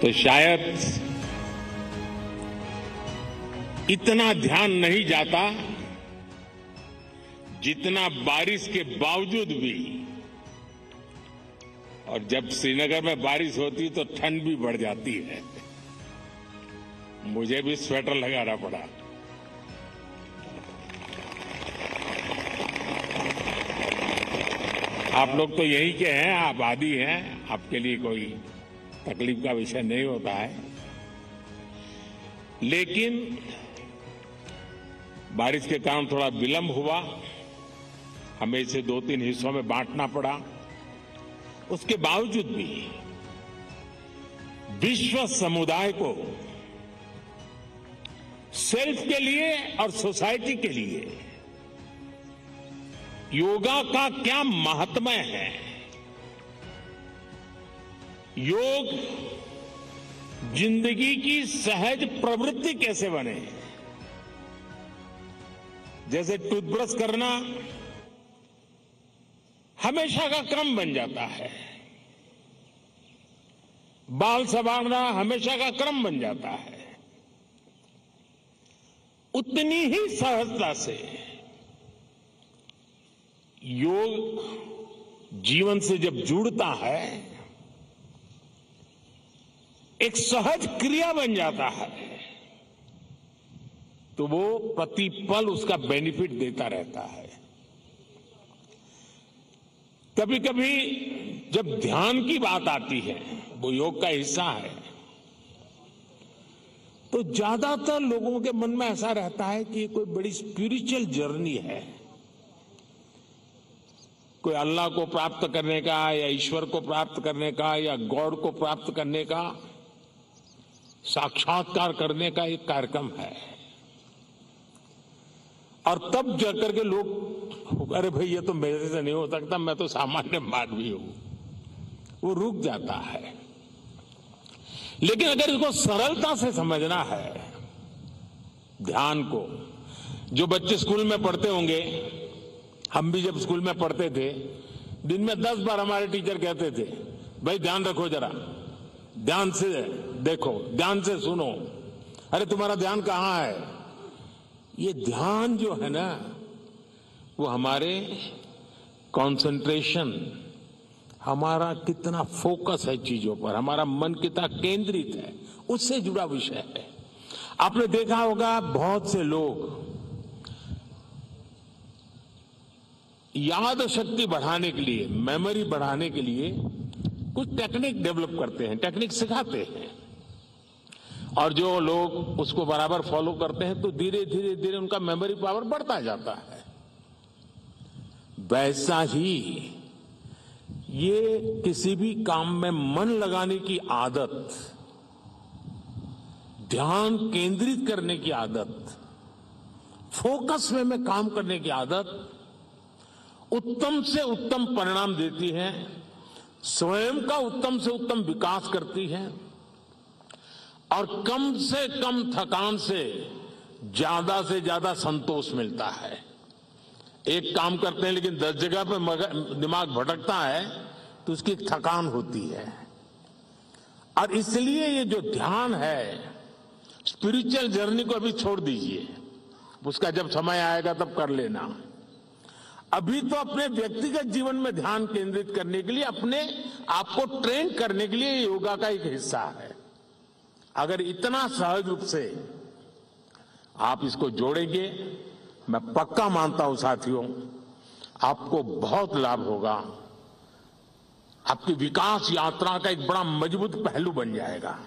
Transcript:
तो शायद इतना ध्यान नहीं जाता जितना बारिश के बावजूद भी। और जब श्रीनगर में बारिश होती तो ठंड भी बढ़ जाती है। मुझे भी स्वेटर लगाना पड़ा। आप लोग तो यही के हैं, आबादी हैं, आपके लिए कोई तकलीफ का विषय नहीं होता है। लेकिन बारिश के कारण थोड़ा विलंब हुआ, हमें इसे 2-3 हिस्सों में बांटना पड़ा। उसके बावजूद भी विश्व समुदाय को सेल्फ के लिए और सोसाइटी के लिए योगा का क्या महात्म्य है, योग जिंदगी की सहज प्रवृत्ति कैसे बने। जैसे टूथब्रश करना हमेशा का क्रम बन जाता है, बाल संवारना हमेशा का क्रम बन जाता है, उतनी ही सहजता से योग जीवन से जब जुड़ता है एक सहज क्रिया बन जाता है, तो वो प्रतिपल उसका बेनिफिट देता रहता है। कभी कभी जब ध्यान की बात आती है, वो योग का हिस्सा है, तो ज्यादातर लोगों के मन में ऐसा रहता है कि कोई बड़ी स्पिरिचुअल जर्नी है, कोई अल्लाह को प्राप्त करने का या ईश्वर को प्राप्त करने का या गॉड को प्राप्त करने का, साक्षात्कार करने का एक कार्यक्रम है। और तब जाकर के लोग, अरे भाई ये तो मेरे से नहीं हो सकता, मैं तो सामान्य मानवी हूं, वो रुक जाता है। लेकिन अगर इसको सरलता से समझना है, ध्यान को, जो बच्चे स्कूल में पढ़ते होंगे, हम भी जब स्कूल में पढ़ते थे, दिन में 10 बार हमारे टीचर कहते थे, भाई ध्यान रखो जरा, ध्यान से देखो, ध्यान से सुनो, अरे तुम्हारा ध्यान कहां है। ये ध्यान जो है ना, वो हमारे कंसंट्रेशन, हमारा कितना फोकस है चीजों पर, हमारा मन कितना केंद्रित है, उससे जुड़ा विषय है। आपने देखा होगा बहुत से लोग याद शक्ति बढ़ाने के लिए, मेमोरी बढ़ाने के लिए कुछ टेक्निक डेवलप करते हैं, टेक्निक सिखाते हैं, और जो लोग उसको बराबर फॉलो करते हैं तो धीरे धीरे धीरे उनका मेमोरी पावर बढ़ता जाता है। वैसा ही ये किसी भी काम में मन लगाने की आदत, ध्यान केंद्रित करने की आदत, फोकस में काम करने की आदत उत्तम से उत्तम परिणाम देती है, स्वयं का उत्तम से उत्तम विकास करती है, और कम से कम थकान से ज्यादा संतोष मिलता है। एक काम करते हैं लेकिन 10 जगह पे दिमाग भटकता है तो उसकी थकान होती है। और इसलिए ये जो ध्यान है, स्पिरिचुअल जर्नी को अभी छोड़ दीजिए, उसका जब समय आएगा तब कर लेना। अभी तो अपने व्यक्तिगत जीवन में ध्यान केंद्रित करने के लिए, अपने आप को ट्रेन करने के लिए योगा का एक हिस्सा है। अगर इतना सहज रूप से आप इसको जोड़ेंगे, मैं पक्का मानता हूं साथियों, आपको बहुत लाभ होगा, आपकी विकास यात्रा का एक बड़ा मजबूत पहलू बन जाएगा।